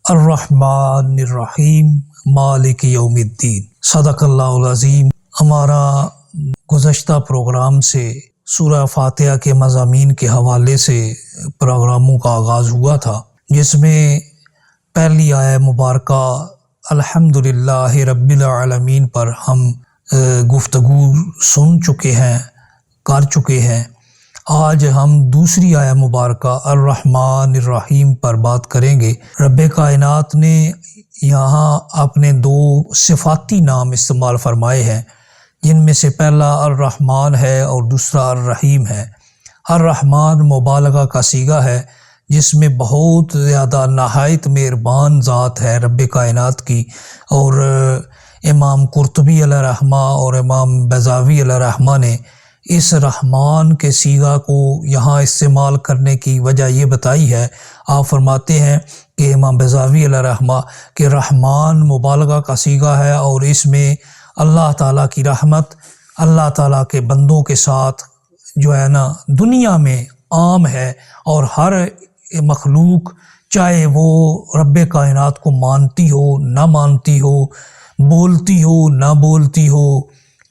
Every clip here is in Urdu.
الرحمن الرحیم مالک یوم الدین۔ صدق اللہ العظیم۔ ہمارا گزشتہ پروگرام سے سورہ فاتحہ کے مضامین کے حوالے سے پروگراموں کا آغاز ہوا تھا، جس میں پہلی آیہ مبارکہ الحمدللہ رب العالمین پر ہم گفتگو سن چکے ہیں، کر چکے ہیں۔ آج ہم دوسری آیہ مبارکہ الرحمن الرحیم پر بات کریں گے۔ رب کائنات نے یہاں اپنے دو صفاتی نام استعمال فرمائے ہیں، جن میں سے پہلا الرحمن ہے اور دوسرا الرحیم ہے۔ الرحمن مبالغہ کا صیغہ ہے، جس میں بہت زیادہ نہایت مہربان ذات ہے رب کائنات کی، اور امام قرطبی علیہ رحمہ اور امام بیضاوی علیہ رحمہ نے اس رحمان کے صیغہ کو یہاں استعمال کرنے کی وجہ یہ بتائی ہے۔ آپ فرماتے ہیں کہ امام بیضاوی علیہ رحمہ کہ رحمان مبالغہ کا صیغہ ہے، اور اس میں اللہ تعالیٰ کی رحمت اللہ تعالیٰ کے بندوں کے ساتھ جو ہے نا دنیا میں عام ہے، اور ہر مخلوق چاہے وہ رب کائنات کو مانتی ہو نہ مانتی ہو، بولتی ہو نہ بولتی ہو،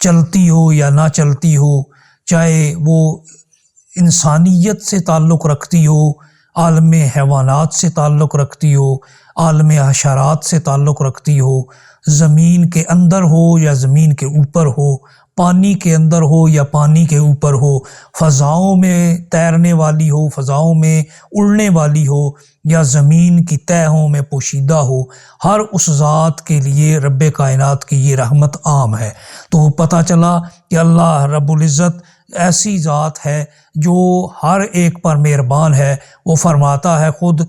چلتی ہو یا نہ چلتی ہو، چاہے وہ انسانیت سے تعلق رکھتی ہو، عالم حیوانات سے تعلق رکھتی ہو، عالم حشرات سے تعلق رکھتی ہو، زمین کے اندر ہو یا زمین کے اوپر ہو، پانی کے اندر ہو یا پانی کے اوپر ہو، فضاؤں میں تیرنے والی ہو، فضاؤں میں اڑنے والی ہو، یا زمین کی تہوں میں پوشیدہ ہو، ہر اس ذات کے لیے رب کائنات کی یہ رحمت عام ہے۔ تو پتہ چلا کہ اللہ رب العزت ایسی ذات ہے جو ہر ایک پر مہربان ہے۔ وہ فرماتا ہے خود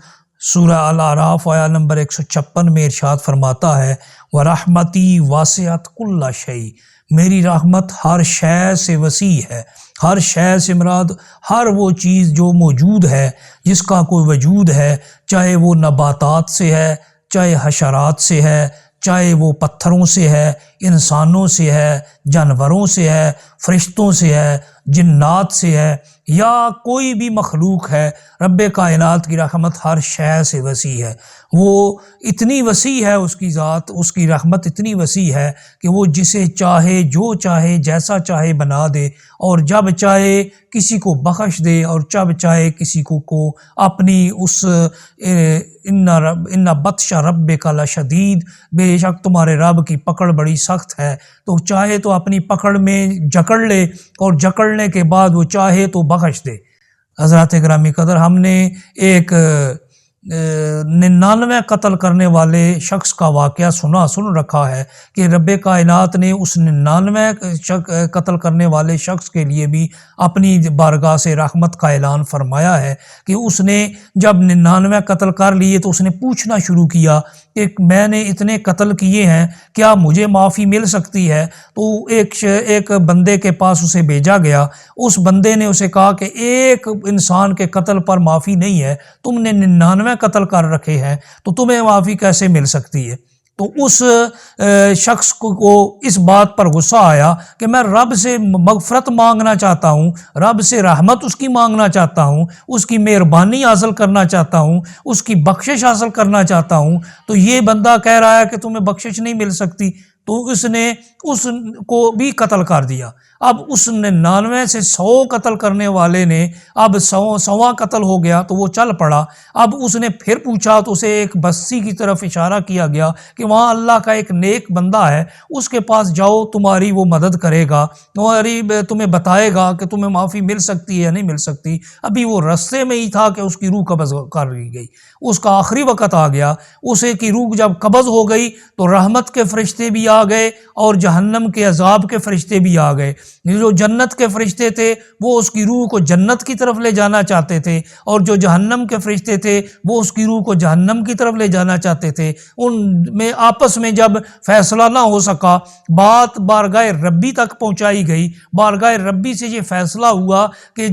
سورہ الاعراف آیہ نمبر 156 میں ارشاد فرماتا ہے وَرَحْمَتِي وَاسِعَتْ كُلَّ شَيْءٍ، میری رحمت ہر شے سے وسیع ہے۔ ہر شے سے مراد ہر وہ چیز جو موجود ہے، جس کا کوئی وجود ہے، چاہے وہ نباتات سے ہے، چاہے حشرات سے ہے، چاہے وہ پتھروں سے ہے، انسانوں سے ہے، جانوروں سے ہے، فرشتوں سے ہے، جنات سے ہے، یا کوئی بھی مخلوق ہے، رب کائنات کی رحمت ہر شے سے وسیع ہے۔ وہ اتنی وسیع ہے، اس کی ذات، اس کی رحمت اتنی وسیع ہے کہ وہ جسے چاہے جو چاہے جیسا چاہے بنا دے، اور جب چاہے کسی کو بخش دے، اور جب چاہے کسی کو اپنی اس ان بطش ربک لشدید، بے شک تمہارے رب کی پکڑ بڑی سخت ہے، تو چاہے تو اپنی پکڑ میں جکڑ لے، اور جکڑنے کے بعد وہ چاہے تو بخش دے۔ حضرات گرامی قدر، ہم نے ایک 99 قتل کرنے والے شخص کا واقعہ سن رکھا ہے کہ رب کائنات نے اس 99 قتل کرنے والے شخص کے لیے بھی اپنی بارگاہ سے رحمت کا اعلان فرمایا ہے کہ اس نے جب 99 قتل کر لیے تو اس نے پوچھنا شروع کیا کہ میں نے اتنے قتل کیے ہیں، کیا مجھے معافی مل سکتی ہے؟ تو ایک بندے کے پاس اسے بھیجا گیا۔ اس بندے نے اسے کہا کہ ایک انسان کے قتل پر معافی نہیں ہے، تم نے 99 قتل کر رکھے ہیں، تو تمہیں معافی کیسے مل سکتی ہے؟ تو اس شخص کو اس بات پر غصہ آیا کہ میں رب سے مغفرت مانگنا چاہتا ہوں، رب سے رحمت اس کی مانگنا چاہتا ہوں، اس کی مہربانی حاصل کرنا چاہتا ہوں، اس کی بخشش حاصل کرنا چاہتا ہوں، تو یہ بندہ کہہ رہا ہے کہ تمہیں بخشش نہیں مل سکتی، تو اس نے اس کو بھی قتل کر دیا۔ اب اس 99 سے 100 قتل کرنے والے نے اب 100واں قتل ہو گیا تو وہ چل پڑا۔ اب اس نے پھر پوچھا تو اسے ایک بستی کی طرف اشارہ کیا گیا کہ وہاں اللہ کا ایک نیک بندہ ہے، اس کے پاس جاؤ، تمہاری وہ مدد کرے گا، تمہیں بتائے گا کہ تمہیں معافی مل سکتی ہے یا نہیں مل سکتی۔ ابھی وہ رستے میں ہی تھا کہ اس کی روح قبض کر لی گئی، اس کا آخری وقت آ گیا۔ اسے کی روح جب قبض ہو گئی تو رحمت کے فرشتے بھی آ گئے اور جہنم کے عذاب کے فرشتے بھی آ گئے۔ جو جنت کے فرشتے تھے وہ اس کی روح کو جنت کی طرف لے جانا چاہتے تھے، اور جو جہنم کے فرشتے تھے وہ اس کی روح کو جہنم کی طرف لے جانا چاہتے تھے۔ ان میں آپس میں جب فیصلہ نہ ہو سکا، بات بارگاہ ربی تک پہنچائی گئی۔ بارگاہ ربی سے یہ فیصلہ ہوا کہ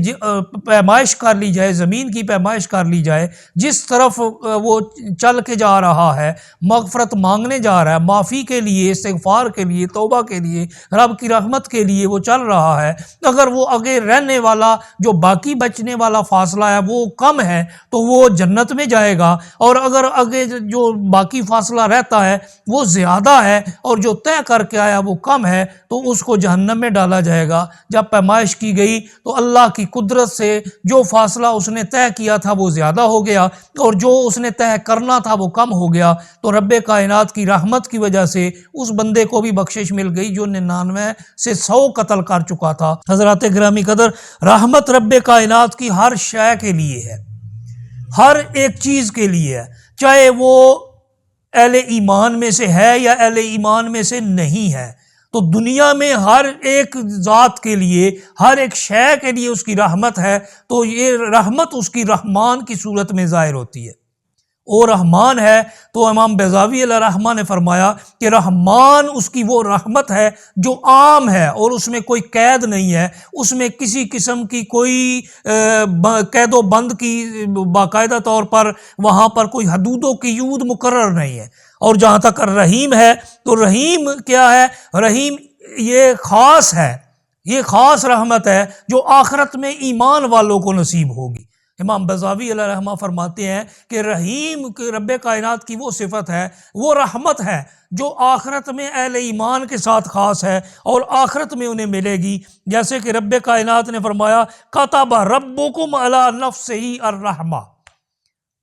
پیمائش کر لی جائے، زمین کی پیمائش کر لی جائے، جس طرف وہ چل کے جا رہا ہے، مغفرت مانگنے جا رہا ہے، معافی کے لیے استغفار کے لیے، توبہ کے لیے، رب کی رحمت کے لیے وہ چل رہا ہے، اگر وہ آگے رہنے والا جو باقی بچنے والا فاصلہ ہے وہ کم ہے تو وہ جنت میں جائے گا، اور اگر آگے جو باقی فاصلہ رہتا ہے وہ زیادہ ہے اور جو طے کر کے آیا وہ کم ہے تو اس کو جہنم میں ڈالا جائے گا۔ جب پیمائش کی گئی تو اللہ کی قدرت سے جو فاصلہ اس نے طے کیا تھا وہ زیادہ ہو گیا اور جو اس نے طے کرنا تھا وہ کم ہو گیا، تو رب کائنات کی رحمت کی وجہ سے اس بندے کو بھی بخشش مل گئی جو 99 سے 100 قتل کر چکا تھا۔ حضرات گرامی قدر، رحمت رب کائنات کی ہر شے کے لیے ہے، ہر ایک چیز کے لیے ہے، چاہے وہ اہل ایمان میں سے ہے یا اہل ایمان میں سے نہیں ہے۔ تو دنیا میں ہر ایک ذات کے لیے، ہر ایک شے کے لیے اس کی رحمت ہے، تو یہ رحمت اس کی رحمان کی صورت میں ظاہر ہوتی ہے۔ وہ رحمان ہے تو امام بیضاوی علیہ رحمہ نے فرمایا کہ رحمان اس کی وہ رحمت ہے جو عام ہے اور اس میں کوئی قید نہیں ہے، اس میں کسی قسم کی کوئی قید و بند کی باقاعدہ طور پر وہاں پر کوئی حدود و قیود مقرر نہیں ہے۔ اور جہاں تک رحیم ہے تو رحیم کیا ہے؟ رحیم یہ خاص ہے، یہ خاص رحمت ہے جو آخرت میں ایمان والوں کو نصیب ہوگی۔ امام بیضاوی علیہ رحمہ فرماتے ہیں کہ رحیم رب کائنات کی وہ صفت ہے، وہ رحمت ہے جو آخرت میں اہل ایمان کے ساتھ خاص ہے اور آخرت میں انہیں ملے گی، جیسے کہ رب کائنات نے فرمایا کتب ربکم علی نفسہ الرحمہ،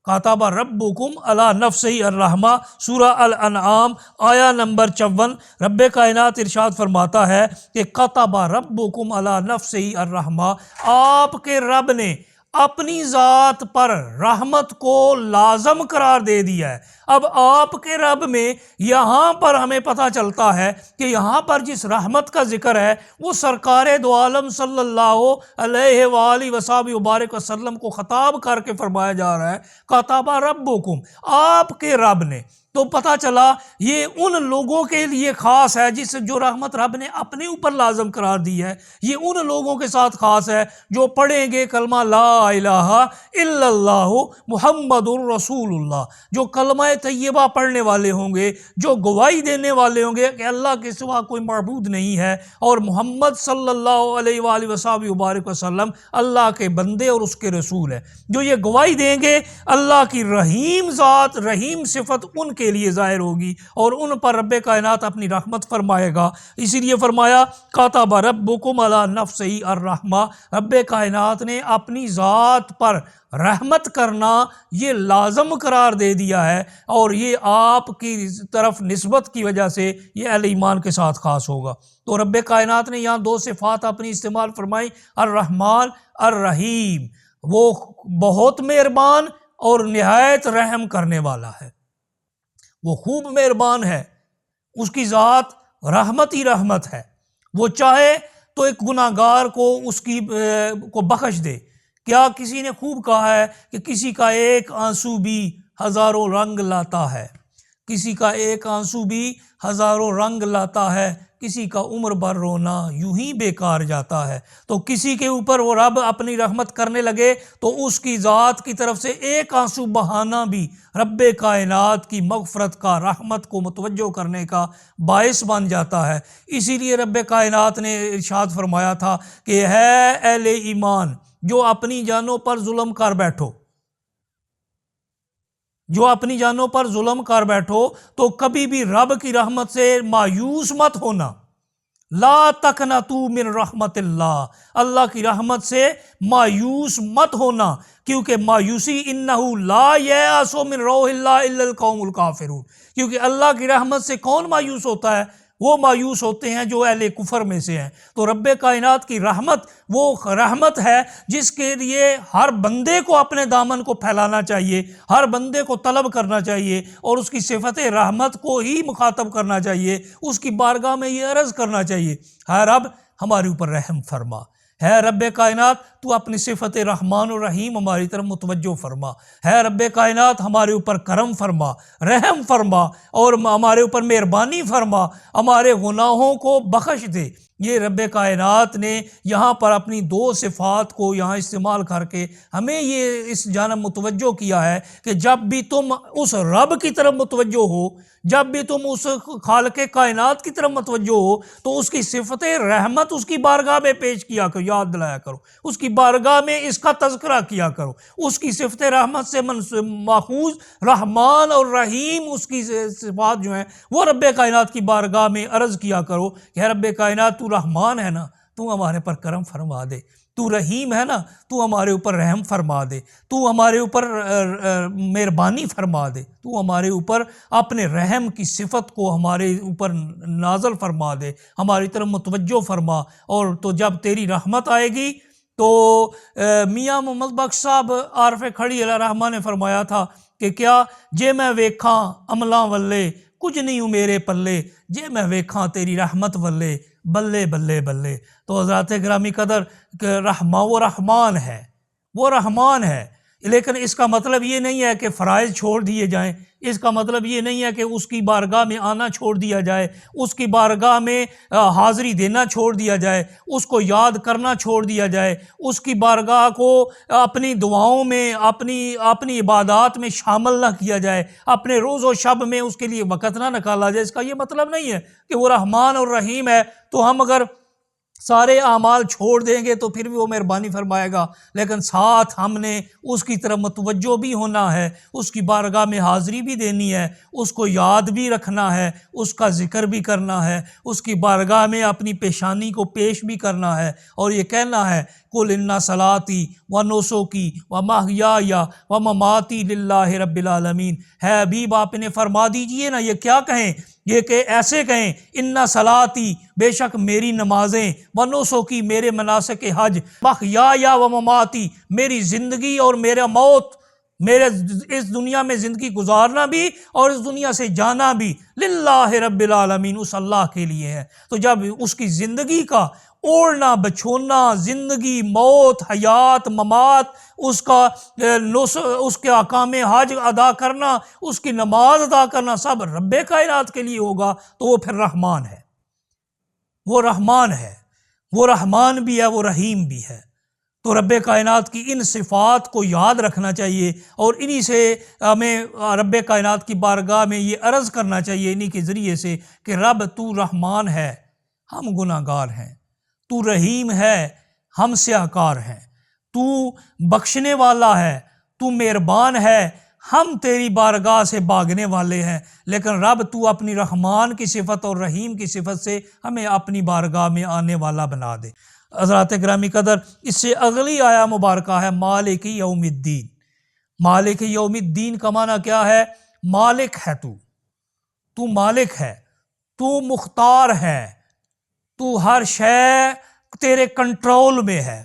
کتب ربکم علی نفسہ الرحمہ، سورہ الانعام آیہ نمبر 54۔ رب کائنات ارشاد فرماتا ہے کہ کتب ربکم علی نفسہ الرحمہ، آپ کے رب نے اپنی ذات پر رحمت کو لازم قرار دے دیا ہے۔ اب آپ کے رب میں یہاں پر ہمیں پتہ چلتا ہے کہ یہاں پر جس رحمت کا ذکر ہے وہ سرکار دو عالم صلی اللہ علیہ وآلہ وصحبہ وبارک وسلم کو خطاب کر کے فرمایا جا رہا ہے کتب ربکم، آپ کے رب نے۔ تو پتہ چلا یہ ان لوگوں کے لیے خاص ہے جو رحمت رب نے اپنے اوپر لازم قرار دی ہے، یہ ان لوگوں کے ساتھ خاص ہے جو پڑھیں گے کلمہ لا الہ الا اللہ محمد الرسول اللہ، جو کلمہ طیبہ پڑھنے والے ہوں گے، جو گواہی دینے والے ہوں گے کہ اللہ کے سوا کوئی معبود نہیں ہے اور محمد صلی اللہ علیہ وآلہ وصحبہ وبارک وسلم اللہ کے بندے اور اس کے رسول ہے، جو یہ گواہی دیں گے اللہ کی رحیم ذات، رحیم صفت ان کے لیے ظاہر ہوگی اور ان پر رب کائنات اپنی رحمت فرمائے گا۔ اسی لیے فرمایا کتب ربکم علی نفسہ الرحمہ، رب کائنات نے اپنی ذات پر رحمت کرنا یہ لازم قرار دے دیا ہے اور یہ آپ کی طرف نسبت کی وجہ سے یہ اہل ایمان کے ساتھ خاص ہوگا۔ تو رب کائنات نے یہاں دو صفات اپنی استعمال فرمائی، الرحمن الرحیم، وہ بہت مہربان اور نہایت رحم کرنے والا ہے، وہ خوب مہربان ہے، اس کی ذات رحمت ہی رحمت ہے، وہ چاہے تو ایک گناہ گار کو اس کی کو بخش دے۔ کیا کسی نے خوب کہا ہے کہ کسی کا ایک آنسو بھی ہزاروں رنگ لاتا ہے، کسی کا ایک آنسو بھی ہزاروں رنگ لاتا ہے، کسی کا عمر بھر رونا یوں ہی بیکار جاتا ہے۔ تو کسی کے اوپر وہ رب اپنی رحمت کرنے لگے تو اس کی ذات کی طرف سے ایک آنسو بہانا بھی رب کائنات کی مغفرت کا، رحمت کو متوجہ کرنے کا باعث بن جاتا ہے۔ اسی لیے رب کائنات نے ارشاد فرمایا تھا کہ ہے اہل ایمان جو اپنی جانوں پر ظلم کر بیٹھو، جو اپنی جانوں پر ظلم کر بیٹھو تو کبھی بھی رب کی رحمت سے مایوس مت ہونا، لا تقنطوا من رحمت اللہ، اللہ کی رحمت سے مایوس مت ہونا، کیونکہ مایوسی انہ لا ییأس من روح اللہ الا القوم الکافرون، کیونکہ اللہ کی رحمت سے کون مایوس ہوتا ہے؟ وہ مایوس ہوتے ہیں جو اہل کفر میں سے ہیں۔ تو رب کائنات کی رحمت وہ رحمت ہے جس کے لیے ہر بندے کو اپنے دامن کو پھیلانا چاہیے، ہر بندے کو طلب کرنا چاہیے اور اس کی صفت رحمت کو ہی مخاطب کرنا چاہیے، اس کی بارگاہ میں یہ عرض کرنا چاہیے، اے رب ہمارے اوپر رحم فرما، ہے رب کائنات تو اپنی صفت رحمان و رحیم ہماری طرف متوجہ فرما۔ ہے رب کائنات ہمارے اوپر کرم فرما، رحم فرما اور ہمارے اوپر مہربانی فرما، ہمارے گناہوں کو بخش دے۔ یہ رب کائنات نے یہاں پر اپنی دو صفات کو یہاں استعمال کر کے ہمیں یہ اس جانب متوجہ کیا ہے کہ جب بھی تم اس رب کی طرف متوجہ ہو، جب بھی تم اس خالق کائنات کی طرف متوجہ ہو تو اس کی صفت رحمت اس کی بارگاہ میں پیش کیا کرو، یاد دلایا کرو، اس کی بارگاہ میں اس کا تذکرہ کیا کرو، اس کی صفت رحمت سے ماخوذ رحمان اور رحیم اس کی صفات جو ہیں وہ رب کائنات کی بارگاہ میں عرض کیا کرو کہ رب کائنات تو رحمان ہے نا، تو ہمارے پر کرم فرما دے، تو رحیم ہے نا، تو ہمارے اوپر رحم فرما دے، تو ہمارے اوپر مہربانی فرما دے، تو ہمارے اوپر اپنے رحم کی صفت کو ہمارے اوپر نازل فرما دے، ہماری طرف متوجہ فرما۔ اور تو جب تیری رحمت آئے گی تو میاں محمد بخش صاحب عارف کھڑی علیہ رحمہ نے فرمایا تھا کہ کیا جے میں ویکھاں عملاں ولے کچھ نہیں ہوں میرے پلے، جے میں ویکھاں تیری رحمت ولے بلے بلے بلے۔ تو حضرات گرامی قدر کہ وہ رحمان ہے، وہ رحمان ہے، لیکن اس کا مطلب یہ نہیں ہے کہ فرائض چھوڑ دیے جائیں، اس کا مطلب یہ نہیں ہے کہ اس کی بارگاہ میں آنا چھوڑ دیا جائے، اس کی بارگاہ میں حاضری دینا چھوڑ دیا جائے، اس کو یاد کرنا چھوڑ دیا جائے، اس کی بارگاہ کو اپنی دعاؤں میں اپنی عبادات میں شامل نہ کیا جائے، اپنے روز و شب میں اس کے لیے وقت نہ نکالا جائے۔ اس کا یہ مطلب نہیں ہے کہ وہ رحمان اور رحیم ہے تو ہم اگر سارے اعمال چھوڑ دیں گے تو پھر بھی وہ مہربانی فرمائے گا، لیکن ساتھ ہم نے اس کی طرف متوجہ بھی ہونا ہے، اس کی بارگاہ میں حاضری بھی دینی ہے، اس کو یاد بھی رکھنا ہے، اس کا ذکر بھی کرنا ہے، اس کی بارگاہ میں اپنی پیشانی کو پیش بھی کرنا ہے، اور یہ کہنا ہے قُلْ إِنَّ صَلَاتِي وَنُسُكِي وَمَحْيَايَ وَمَمَاتِي لِلَّهِ رَبِّ الْعَالَمِينَ۔ ہے حبیب آپ انہیں فرما دیجئے نا، یہ کیا کہیں، یہ کہ ایسے کہیں اِنَّ صَلَاتِي بے شک میری نمازیں، وَنُسُكِي میرے مناسک حج، وَمَحْيَايَ وَمَمَاتِي میری زندگی اور میرا موت، میرے اس دنیا میں زندگی گزارنا بھی اور اس دنیا سے جانا بھی للہ رب العالمین اس اللہ کے لیے ہے۔ تو جب اس کی زندگی کا اوڑھنا بچھونا، زندگی، موت، حیات، ممات، اس کے احکام حج ادا کرنا، اس کی نماز ادا کرنا سب رب کائنات کے لیے ہوگا تو وہ پھر رحمان ہے، وہ رحمان ہے، وہ رحمان بھی ہے، وہ رحیم بھی ہے۔ تو رب کائنات کی ان صفات کو یاد رکھنا چاہیے اور انہی سے ہمیں رب کائنات کی بارگاہ میں یہ عرض کرنا چاہیے انہی کے ذریعے سے کہ رب تو رحمان ہے، ہم گناہ گار ہیں، تو رحیم ہے، ہم سیاہکار ہیں، تو بخشنے والا ہے، تو مہربان ہے، ہم تیری بارگاہ سے بھاگنے والے ہیں، لیکن رب تو اپنی رحمان کی صفت اور رحیم کی صفت سے ہمیں اپنی بارگاہ میں آنے والا بنا دے۔ حضرات گرامی قدر اس سے اگلی آیا مبارکہ ہے مالک یوم الدین۔ مالک یوم الدین کا معنی کیا ہے؟ مالک ہے تو مالک ہے، تو مختار ہے، تو ہر شے تیرے کنٹرول میں ہے،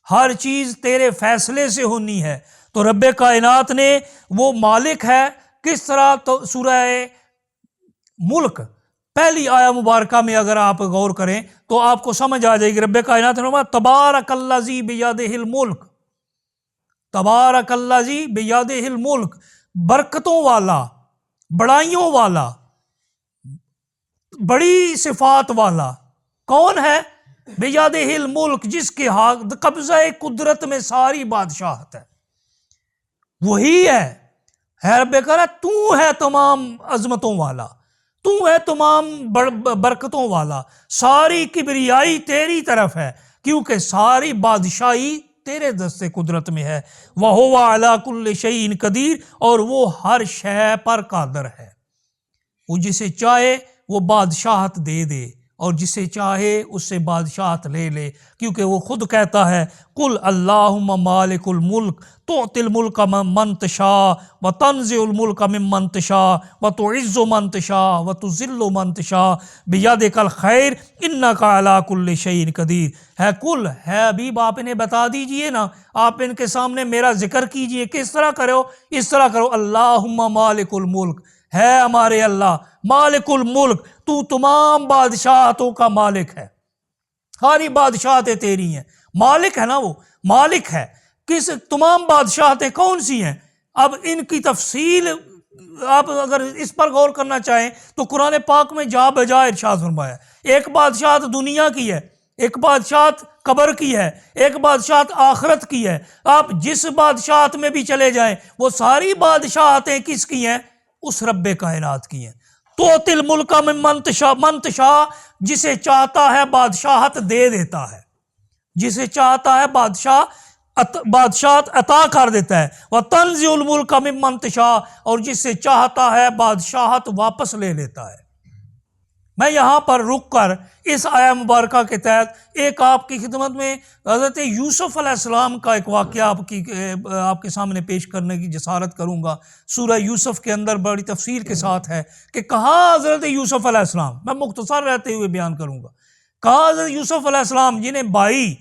ہر چیز تیرے فیصلے سے ہونی ہے۔ تو رب کائنات نے وہ مالک ہے کس طرح؟ تو سورہ ملک پہلی آیا مبارکہ میں اگر آپ غور کریں تو آپ کو سمجھ آ جائے گی۔ رب کائنات نے فرمایا تبارک الذی بیدہ الملک، تبارک الذی بیدہ الملک، برکتوں والا، بڑائیوں والا، بڑی صفات والا کون ہے؟ بیدہ الملک، جس کے قبضہ قدرت میں ساری بادشاہت ہے، وہی ہے رب کائنات، تو ہے تمام عظمتوں والا، تو ہے تمام برکتوں والا، ساری کبریائی تیری طرف ہے کیونکہ ساری بادشاہی تیرے دست قدرت میں ہے۔ وَهُوَ عَلَىٰ كُلِّ شَيْءٍ قَدِيرٌ، اور وہ ہر شے پر قادر ہے، وہ جسے چاہے وہ بادشاہت دے دے اور جسے چاہے اس سے بادشاہت لے لے، کیونکہ وہ خود کہتا ہے قُلْ اللہم مالک الملک تُعْطِی الملک ممن تشاء وتنزع الملک ممن تشاء وتعز من تشاء وتذل من تشاء بیدک الخیر انک علی کل شیء قدیر۔ ہے قل، ہے حبیب آپ انہیں بتا دیجئے نا، آپ ان کے سامنے میرا ذکر کیجئے، کس طرح کرو؟ اس طرح کرو اللہم مالک الملک، ہے ہمارے اللہ مالک الملک، تو تمام بادشاہتوں کا مالک ہے، ساری بادشاہتیں تیری ہیں، مالک ہے نا وہ، مالک ہے. کس تمام بادشاہتیں کون سی ہیں؟ اب ان کی تفصیل آپ اگر اس پر غور کرنا چاہیں تو قرآن پاک میں جا بجا ارشاد فرمایا. ایک بادشاہت دنیا کی ہے، ایک بادشاہت قبر کی ہے، ایک بادشاہت آخرت کی ہے. آپ جس بادشاہت میں بھی چلے جائیں وہ ساری بادشاہتیں کس کی ہیں؟ اس رب کائنات کی ہیں. توتی الملک من تشاء، جسے چاہتا ہے بادشاہت دے دیتا ہے، جسے چاہتا ہے بادشاہت عطا کر دیتا ہے. وَتَنزِعُ الْمُلْكَ مِمَّن تَشَاءُ، اور جس سے چاہتا ہے بادشاہت واپس لے لیتا ہے. میں یہاں پر رک کر اس آیہ مبارکہ کے تحت ایک آپ کی خدمت میں حضرت یوسف علیہ السلام کا ایک واقعہ آپ کے سامنے پیش کرنے کی جسارت کروں گا. سورہ یوسف کے اندر بڑی تفصیل کے ساتھ ہے کہ کہاں حضرت یوسف علیہ السلام، میں مختصر رہتے ہوئے بیان کروں گا، کہاں حضرت یوسف علیہ السلام جنہیں بھائی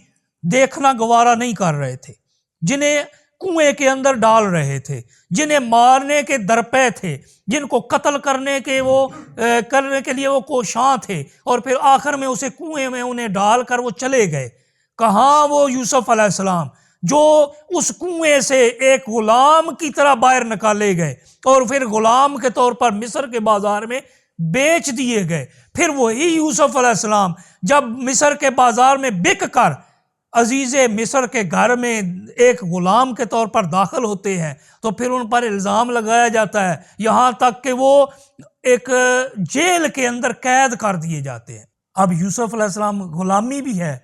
دیکھنا گوارا نہیں کر رہے تھے، جنہیں کنویں کے اندر ڈال رہے تھے، جنہیں مارنے کے درپے تھے، جن کو قتل کرنے کے لیے وہ کوشاں تھے، اور پھر آخر میں اسے کنویں میں انہیں ڈال کر وہ چلے گئے. کہاں وہ یوسف علیہ السلام جو اس کنویں سے ایک غلام کی طرح باہر نکالے گئے اور پھر غلام کے طور پر مصر کے بازار میں بیچ دیے گئے. پھر وہی یوسف علیہ السلام جب مصر کے بازار میں بک کر عزیز مصر کے گھر میں ایک غلام کے طور پر داخل ہوتے ہیں تو پھر ان پر الزام لگایا جاتا ہے، یہاں تک کہ وہ ایک جیل کے اندر قید کر دیے جاتے ہیں. اب یوسف علیہ السلام غلامی بھی ہے،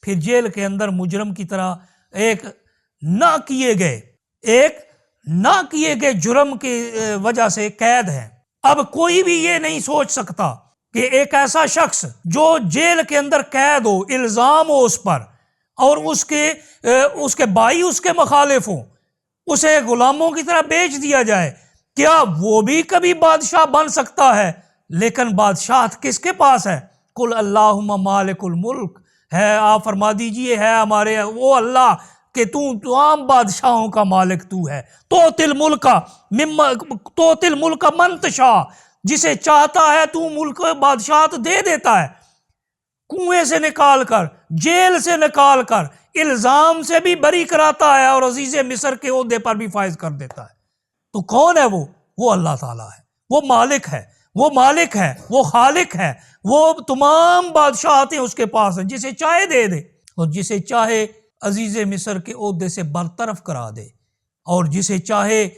پھر جیل کے اندر مجرم کی طرح ایک نہ کیے گئے جرم کی وجہ سے قید ہے. اب کوئی بھی یہ نہیں سوچ سکتا کہ ایک ایسا شخص جو جیل کے اندر قید ہو، الزام ہو اس پر، اور اس کے بھائی اس کے مخالف ہوں، اسے غلاموں کی طرح بیچ دیا جائے، کیا وہ بھی کبھی بادشاہ بن سکتا ہے؟ لیکن بادشاہت کس کے پاس ہے؟ قل اللہم مالک الملک ہے. آپ فرما دیجئے ہے ہمارے وہ اللہ کہ تو تمام بادشاہوں کا مالک تو ہے. توتی الملک من تشاء، جسے چاہتا ہے تو ملک بادشاہت دے دیتا ہے. کنویں سے نکال کر، جیل سے نکال کر، الزام سے بھی بری کراتا ہے اور عزیز مصر کے عہدے پر بھی فائز کر دیتا ہے. تو کون ہے وہ اللہ تعالیٰ ہے، وہ مالک ہے، وہ خالق ہے، وہ تمام بادشاہتیں اس کے پاس ہیں. جسے چاہے دے دے اور جسے چاہے عزیز مصر کے عہدے سے برطرف کرا دے اور جسے چاہے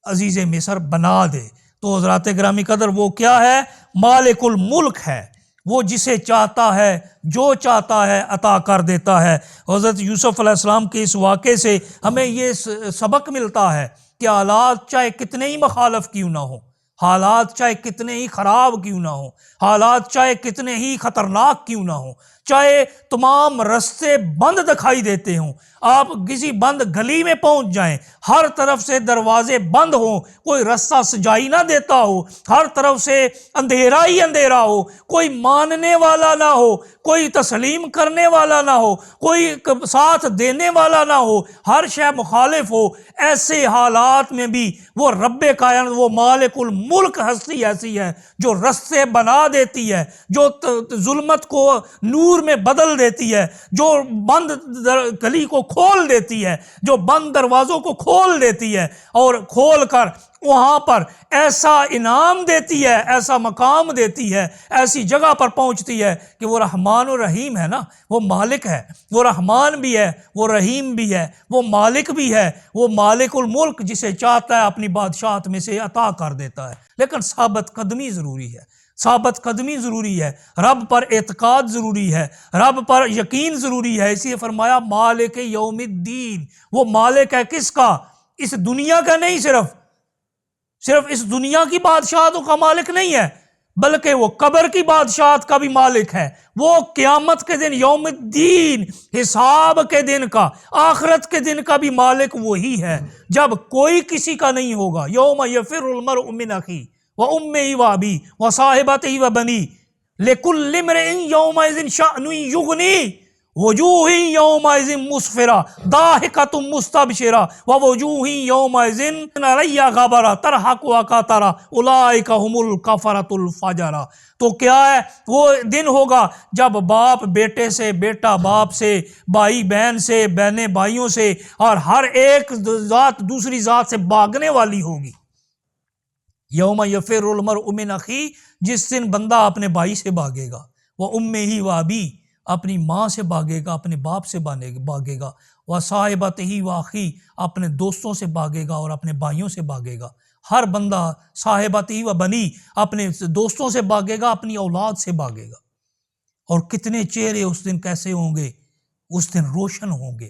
عزیز مصر بنا دے. تو حضرات گرامی قدر وہ کیا ہے؟ مالک الملک ہے، وہ جسے چاہتا ہے جو چاہتا ہے عطا کر دیتا ہے. حضرت یوسف علیہ السلام کے اس واقعے سے ہمیں یہ سبق ملتا ہے کہ حالات چاہے کتنے ہی مخالف کیوں نہ ہوں، حالات چاہے کتنے ہی خراب کیوں نہ ہوں، حالات چاہے کتنے ہی خطرناک کیوں نہ ہوں، چاہے تمام رستے بند دکھائی دیتے ہوں، آپ کسی بند گلی میں پہنچ جائیں، ہر طرف سے دروازے بند ہوں، کوئی رستہ سجائی نہ دیتا ہو، ہر طرف سے اندھیرا ہی اندھیرا ہو، کوئی ماننے والا نہ ہو، کوئی تسلیم کرنے والا نہ ہو، کوئی ساتھ دینے والا نہ ہو، ہر شے مخالف ہو، ایسے حالات میں بھی وہ رب کائنات، وہ مالک الملک ہستی ایسی ہے جو رستے بنا دیتی ہے، جو ظلمت کو نور میں بدل دیتی ہے، جو بند گلی کو کھول دیتی ہے، جو بند دروازوں کو کھول دیتی ہے اور کھول کر وہاں پر ایسا انعام دیتی ہے، ایسا مقام دیتی ہے، ایسی جگہ پر پہنچتی ہے کہ وہ رحمان و رحیم ہے نا. وہ مالک ہے، وہ رحمان بھی ہے، وہ رحیم بھی ہے، وہ مالک بھی ہے، وہ مالک الملک جسے چاہتا ہے اپنی بادشاہت میں سے عطا کر دیتا ہے. لیکن ثابت قدمی ضروری ہے، ثابت قدمی ضروری ہے، رب پر اعتقاد ضروری ہے، رب پر یقین ضروری ہے. اسی لیے فرمایا مالک یوم الدین. وہ مالک ہے کس کا؟ اس دنیا کا نہیں، صرف اس دنیا کی بادشاہتوں کا مالک نہیں ہے، بلکہ وہ قبر کی بادشاہت کا بھی مالک ہے. وہ قیامت کے دن، یوم الدین، حساب کے دن کا، آخرت کے دن کا بھی مالک وہی ہے جب کوئی کسی کا نہیں ہوگا. یوم یفر المرء من اخیہ وامہ وابیہ وصاحبتہ وبنیہ لکل امرئ یومئذ شأن یغنیہ. وجوہ یومئذ مسفرہ ضاحکۃ مستبشرہ ووجوہ یومئذ علیہا غبرہ ترہقها قترہ اولئک هم الکفرۃ الفجرہ۔ تو کیا ہے وہ دن ہوگا جب باپ بیٹے سے، بیٹا باپ سے، بھائی بہن سے، بہنیں بھائیوں سے، اور ہر ایک ذات دوسری ذات سے بھاگنے والی ہوگی۔ یوم یفر المرء من اخیہ، جس دن بندہ اپنے بھائی سے بھاگے گا، وہ امہ و ابیہ، اپنی ماں سے بھاگے گا، اپنے باپ سے بھاگے گا، وہ صاحبتہ و اخیہ، اپنے دوستوں سے بھاگے گا اور اپنے بھائیوں سے بھاگے گا۔ ہر بندہ صاحبتہ و بنی، اپنے دوستوں سے بھاگے گا، اپنی اولاد سے بھاگے گا۔ اور کتنے چہرے اس دن کیسے ہوں گے؟ اس دن روشن ہوں گے،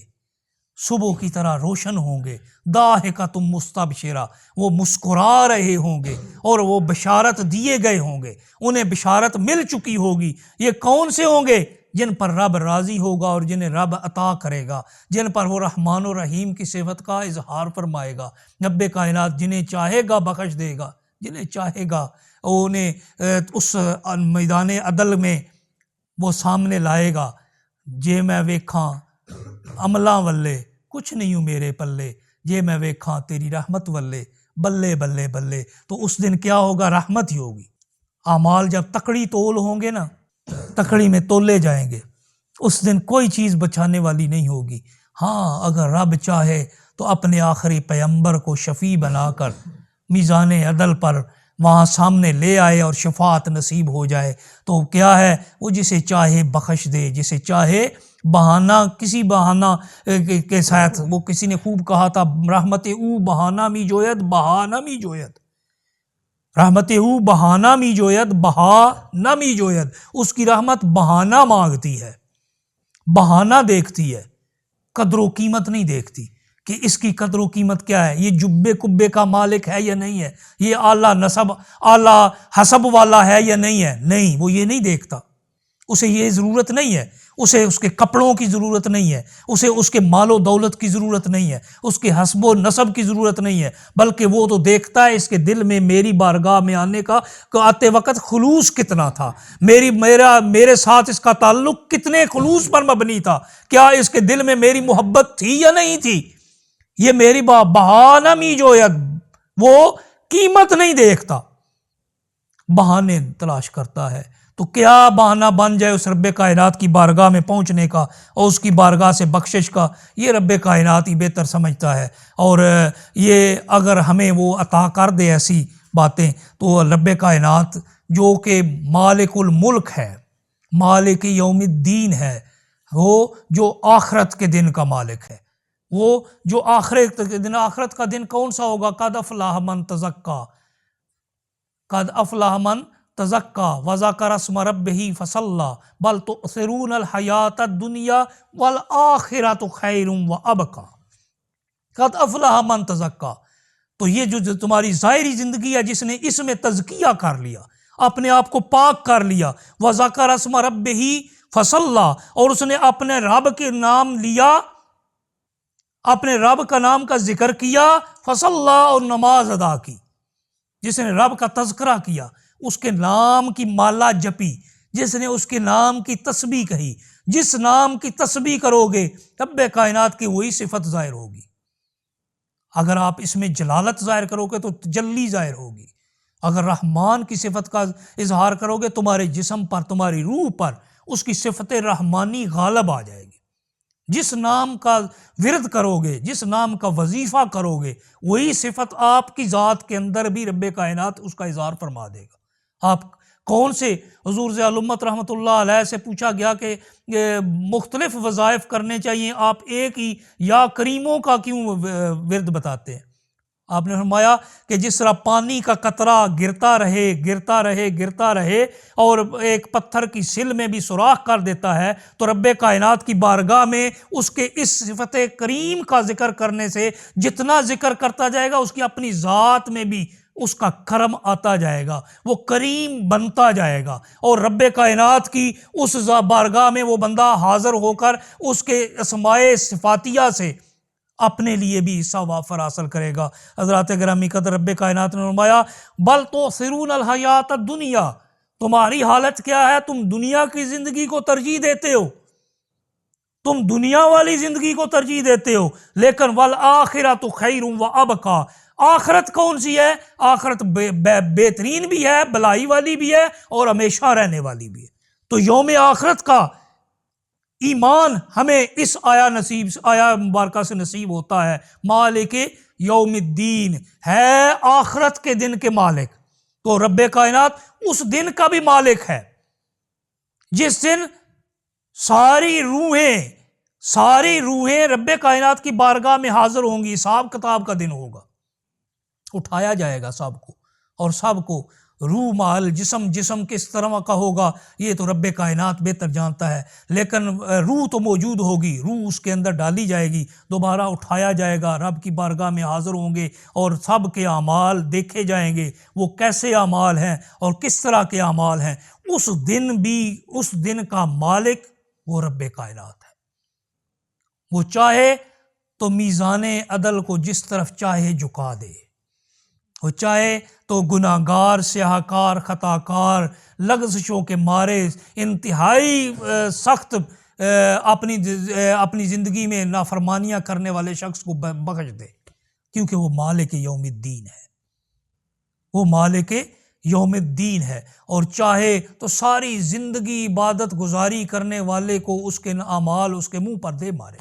صبح کی طرح روشن ہوں گے۔ ضاحکۃ مستبشرہ، وہ مسکرا رہے ہوں گے اور وہ بشارت دیے گئے ہوں گے، انہیں بشارت مل چکی ہوگی۔ یہ کون سے ہوں گے؟ جن پر رب راضی ہوگا اور جنہیں رب عطا کرے گا، جن پر وہ رحمان و رحیم کی صفت کا اظہار فرمائے گا۔ رب کائنات جنہیں چاہے گا بخش دے گا، جنہیں چاہے گا انہیں اس میدان عدل میں وہ سامنے لائے گا۔ جے میں ویکھاں عملاں ولے کچھ نہیں ہوں میرے پلے، جے میں ویکھاں تیری رحمت ولے بلے بلے بلے۔ تو اس دن کیا ہوگا؟ رحمت ہی ہوگی۔ اعمال جب تکڑی تول ہوں گے نا، تکڑی میں تولے جائیں گے، اس دن کوئی چیز بچانے والی نہیں ہوگی۔ ہاں اگر رب چاہے تو اپنے آخری پیغمبر کو شفیع بنا کر میزان عدل پر وہاں سامنے لے آئے اور شفاعت نصیب ہو جائے تو کیا ہے، وہ جسے چاہے بخش دے، جسے چاہے بہانہ، کسی بہانہ کے ساتھ، وہ کسی نے خوب کہا تھا، رحمت او بہانہ می جوید بہانہ می جوید، رحمت او بہانہ می جوید بہانہ می جوید۔ اس کی رحمت بہانہ مانگتی ہے، بہانہ دیکھتی ہے، قدر و قیمت نہیں دیکھتی کہ اس کی قدر و قیمت کیا ہے، یہ جبے کبے کا مالک ہے یا نہیں ہے، یہ اعلیٰ نسب اعلیٰ حسب والا ہے یا نہیں ہے۔ نہیں، وہ یہ نہیں دیکھتا، اسے یہ ضرورت نہیں ہے، اسے اس کے کپڑوں کی ضرورت نہیں ہے، اسے اس کے مال و دولت کی ضرورت نہیں ہے، اس کے حسب و نسب کی ضرورت نہیں ہے، بلکہ وہ تو دیکھتا ہے اس کے دل میں میری بارگاہ میں آنے کا آتے وقت خلوص کتنا تھا، میرے ساتھ اس کا تعلق کتنے خلوص پر مبنی تھا، کیا اس کے دل میں میری محبت تھی یا نہیں تھی۔ یہ میری بہانہ می جوید، وہ قیمت نہیں دیکھتا، بہانے تلاش کرتا ہے۔ تو کیا بہانہ بن جائے اس رب کائنات کی بارگاہ میں پہنچنے کا اور اس کی بارگاہ سے بخشش کا، یہ رب کائنات ہی بہتر سمجھتا ہے۔ اور یہ اگر ہمیں وہ عطا کر دے ایسی باتیں، تو رب کائنات جو کہ مالک الملک ہے، مالک یوم الدین ہے، وہ جو آخرت کے دن کا مالک ہے، وہ جو آخرت کا دن کون سا ہوگا؟ قد افلح من تزکا، قد افلح من تزکا وذکر اسم ربہ فصلی بل تؤثرون الحیاۃ الدنیا والآخرۃ خیر وابقی۔ قد افلح من تزکا، تو یہ جو تمہاری ظاہری زندگی ہے جس نے اس میں تزکیہ کر لیا، اپنے آپ کو پاک کر لیا، وذکر اسم ربہ فصلی، اور اس نے اپنے رب کے نام لیا، اپنے رب کا نام کا ذکر کیا، فصلی، اور نماز ادا کی، جس نے رب کا تذکرہ کیا، اس کے نام کی مالا جپی، جس نے اس کے نام کی تسبیح کہی۔ جس نام کی تسبیح کرو گے رب کائنات کی وہی صفت ظاہر ہوگی۔ اگر آپ اس میں جلالت ظاہر کرو گے تو تجلی ظاہر ہوگی، اگر رحمان کی صفت کا اظہار کرو گے تمہارے جسم پر، تمہاری روح پر اس کی صفت رحمانی غالب آ جائے گی۔ جس نام کا ورد کرو گے، جس نام کا وظیفہ کرو گے، وہی صفت آپ کی ذات کے اندر بھی رب کائنات اس کا اظہار فرما دے گا۔ آپ کون سے، حضور ضیاء الامت رحمۃ اللہ علیہ سے پوچھا گیا کہ مختلف وظائف کرنے چاہیے، آپ ایک ہی یا کریموں کا کیوں ورد بتاتے ہیں؟ آپ نے فرمایا کہ جس طرح پانی کا قطرہ گرتا رہے گرتا رہے گرتا رہے اور ایک پتھر کی سل میں بھی سوراخ کر دیتا ہے، تو رب کائنات کی بارگاہ میں اس کے اس صفت کریم کا ذکر کرنے سے جتنا ذکر کرتا جائے گا اس کی اپنی ذات میں بھی اس کا کرم آتا جائے گا، وہ کریم بنتا جائے گا، اور رب کائنات کی اس بارگاہ میں وہ بندہ حاضر ہو کر اس کے اسماء صفاتیہ سے اپنے لیے بھی حصہ وافر حاصل کرے گا۔ حضرات گرامی قدر، رب کائنات نے فرمایا بل تؤثرون الحیات الدنیا، تمہاری حالت کیا ہے، تم دنیا کی زندگی کو ترجیح دیتے ہو، تم دنیا والی زندگی کو ترجیح دیتے ہو، لیکن والآخرۃ خیر و ابقیٰ، آخرت کون سی ہے؟ آخرت بہترین بھی ہے، بلائی والی بھی ہے، اور ہمیشہ رہنے والی بھی ہے۔ تو یوم آخرت کا ایمان ہمیں اس آیا مبارکہ سے نصیب ہوتا ہے۔ مالک یوم الدین ہے آخرت کے دن کے مالک، تو رب کائنات اس دن کا بھی مالک ہے جس دن ساری روحیں رب کائنات کی بارگاہ میں حاضر ہوں گی۔ حساب کتاب کا دن ہوگا، اٹھایا جائے گا سب کو، اور سب کو روح مال جسم کس طرح کا ہوگا یہ تو رب کائنات بہتر جانتا ہے، لیکن روح تو موجود ہوگی، روح اس کے اندر ڈالی جائے گی، دوبارہ اٹھایا جائے گا، رب کی بارگاہ میں حاضر ہوں گے، اور سب کے اعمال دیکھے جائیں گے، وہ کیسے اعمال ہیں اور کس طرح کے اعمال ہیں۔ اس دن کا مالک وہ رب کائنات ہے۔ وہ چاہے تو میزان عدل کو جس طرف چاہے جھکا دے، وہ چاہے تو گناہگار، سیاہکار، خطاکار، لغزشوں کے مارے انتہائی سخت اپنی زندگی میں نافرمانیاں کرنے والے شخص کو بخش دے، کیونکہ وہ مالک یوم الدین ہے، وہ مالک یوم الدین ہے۔ اور چاہے تو ساری زندگی عبادت گزاری کرنے والے کو اس کے اعمال اس کے منہ پر دے مارے۔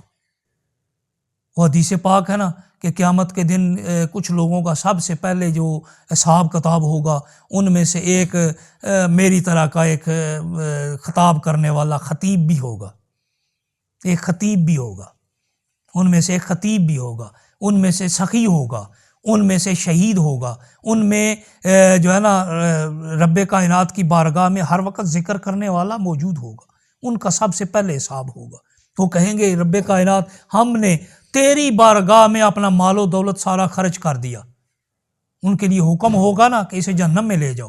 وہ حدیث پاک ہے نا کہ قیامت کے دن کچھ لوگوں کا سب سے پہلے جو حساب کتاب ہوگا، ان میں سے ایک میری طرح کا ایک خطاب کرنے والا خطیب بھی ہوگا، ایک خطیب بھی ہوگا، ان میں سے ایک خطیب بھی ہوگا، ان میں سے سخی ہوگا، ان میں سے شہید ہوگا، ان میں جو ہے نا رب کائنات کی بارگاہ میں ہر وقت ذکر کرنے والا موجود ہوگا، ان کا سب سے پہلے حساب ہوگا۔ وہ کہیں گے رب کائنات ہم نے تیری بارگاہ میں اپنا مال و دولت سارا خرچ کر دیا۔ ان کے لیے حکم ہوگا نا کہ اسے جہنم میں لے جاؤ،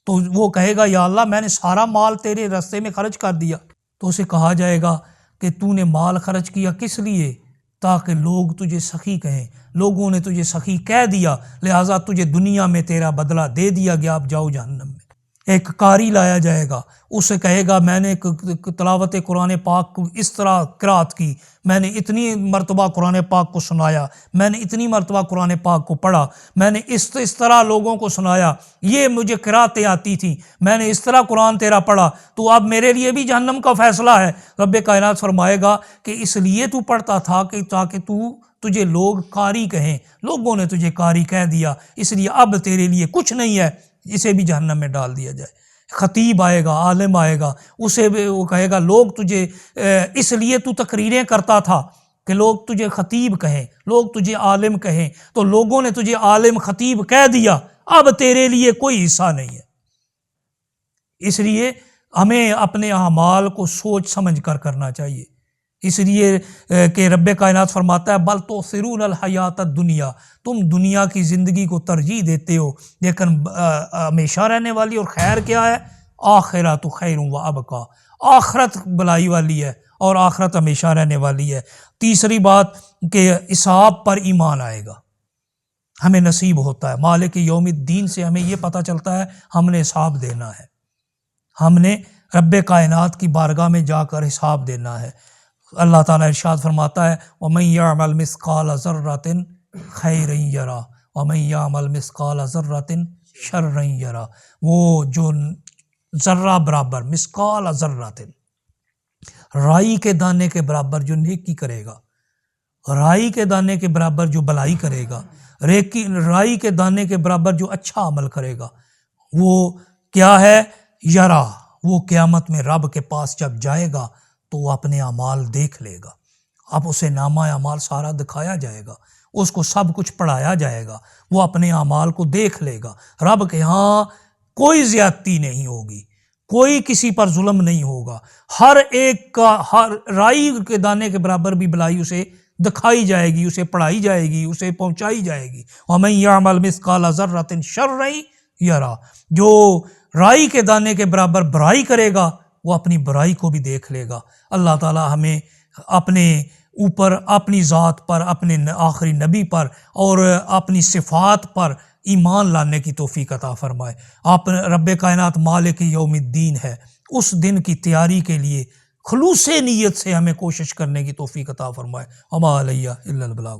تو وہ کہے گا یا اللہ میں نے سارا مال تیرے راستے میں خرچ کر دیا۔ تو اسے کہا جائے گا کہ تو نے مال خرچ کیا کس لیے؟ تاکہ لوگ تجھے سخی کہیں، لوگوں نے تجھے سخی کہہ دیا، لہٰذا تجھے دنیا میں تیرا بدلہ دے دیا گیا، اب جاؤ جہنم میں۔ ایک قاری لایا جائے گا، اسے کہے گا میں نے تلاوت قرآن پاک کو اس طرح قرات کی، میں نے اتنی مرتبہ قرآن پاک کو سنایا، میں نے اتنی مرتبہ قرآن پاک کو پڑھا، میں نے اس طرح لوگوں کو سنایا، یہ مجھے قراتیں آتی تھیں، میں نے اس طرح قرآن تیرا پڑھا، تو اب میرے لیے بھی جہنم کا فیصلہ ہے۔ رب کائنات فرمائے گا کہ اس لیے تو پڑھتا تھا کہ تاکہ تجھے لوگ قاری کہیں، لوگوں نے تجھے قاری کہہ دیا، اس لیے اب تیرے لیے کچھ نہیں ہے، اسے بھی جہنم میں ڈال دیا جائے۔ خطیب آئے گا، عالم آئے گا، اسے بھی وہ کہے گا لوگ تجھے اس لیے تو تقریریں کرتا تھا کہ لوگ تجھے خطیب کہیں، لوگ تجھے عالم کہیں، تو لوگوں نے تجھے عالم خطیب کہہ دیا، اب تیرے لیے کوئی حصہ نہیں ہے۔ اس لیے ہمیں اپنے اعمال کو سوچ سمجھ کر کرنا چاہیے، اس لیے کہ رب کائنات فرماتا ہے بل تؤثرون الحیات الدنیا، تم دنیا کی زندگی کو ترجیح دیتے ہو، لیکن ہمیشہ رہنے والی اور خیر کیا ہے؟ آخرت خیر و ابقیٰ، آخرت بلائی والی ہے اور آخرت ہمیشہ رہنے والی ہے۔ تیسری بات کہ حساب پر ایمان آئے گا، ہمیں نصیب ہوتا ہے۔ مالک یوم الدین سے ہمیں یہ پتہ چلتا ہے ہم نے حساب دینا ہے، ہم نے رب کائنات کی بارگاہ میں جا کر حساب دینا ہے۔ اللہ تعالیٰ ارشاد فرماتا ہے وَمَن يَعْمَلْ مِثْقَالَ ذَرَّةٍ خَيْرًا يَرَهُ وَمَن يَعْمَلْ مِثْقَالَ ذَرَّةٍ شَرًّا يَرَهُ، وہ جو ذرہ برابر، مثقال ذرۃ، رائی کے دانے کے برابر جو نیکی کرے گا، رائی کے دانے کے برابر جو بلائی کرے گا، رائی کے دانے کے برابر جو اچھا عمل کرے گا، وہ کیا ہے؟ یرا، وہ قیامت میں رب کے پاس جب جائے گا تو وہ اپنے اعمال دیکھ لے گا، اب اسے نامہ اعمال سارا دکھایا جائے گا، اس کو سب کچھ پڑھایا جائے گا، وہ اپنے اعمال کو دیکھ لے گا۔ رب کے ہاں کوئی زیادتی نہیں ہوگی، کوئی کسی پر ظلم نہیں ہوگا، ہر ایک کا ہر رائی کے دانے کے برابر بھی بلائی اسے دکھائی جائے گی، اسے پڑھائی جائے گی، اسے پہنچائی جائے گی۔ وَمَن يَعْمَلْ مِثْقَالَ ذَرَّةٍ شَرًّا يَرَهُ، جو رائی کے دانے کے برابر برائی کرے گا وہ اپنی برائی کو بھی دیکھ لے گا۔ اللہ تعالی ہمیں اپنے اوپر، اپنی ذات پر، اپنے آخری نبی پر اور اپنی صفات پر ایمان لانے کی توفیق عطا فرمائے۔ آپ رب کائنات مالک یوم الدین ہے، اس دن کی تیاری کے لیے خلوص نیت سے ہمیں کوشش کرنے کی توفیق عطا فرمائے۔ وما علیہ الا البلاغ۔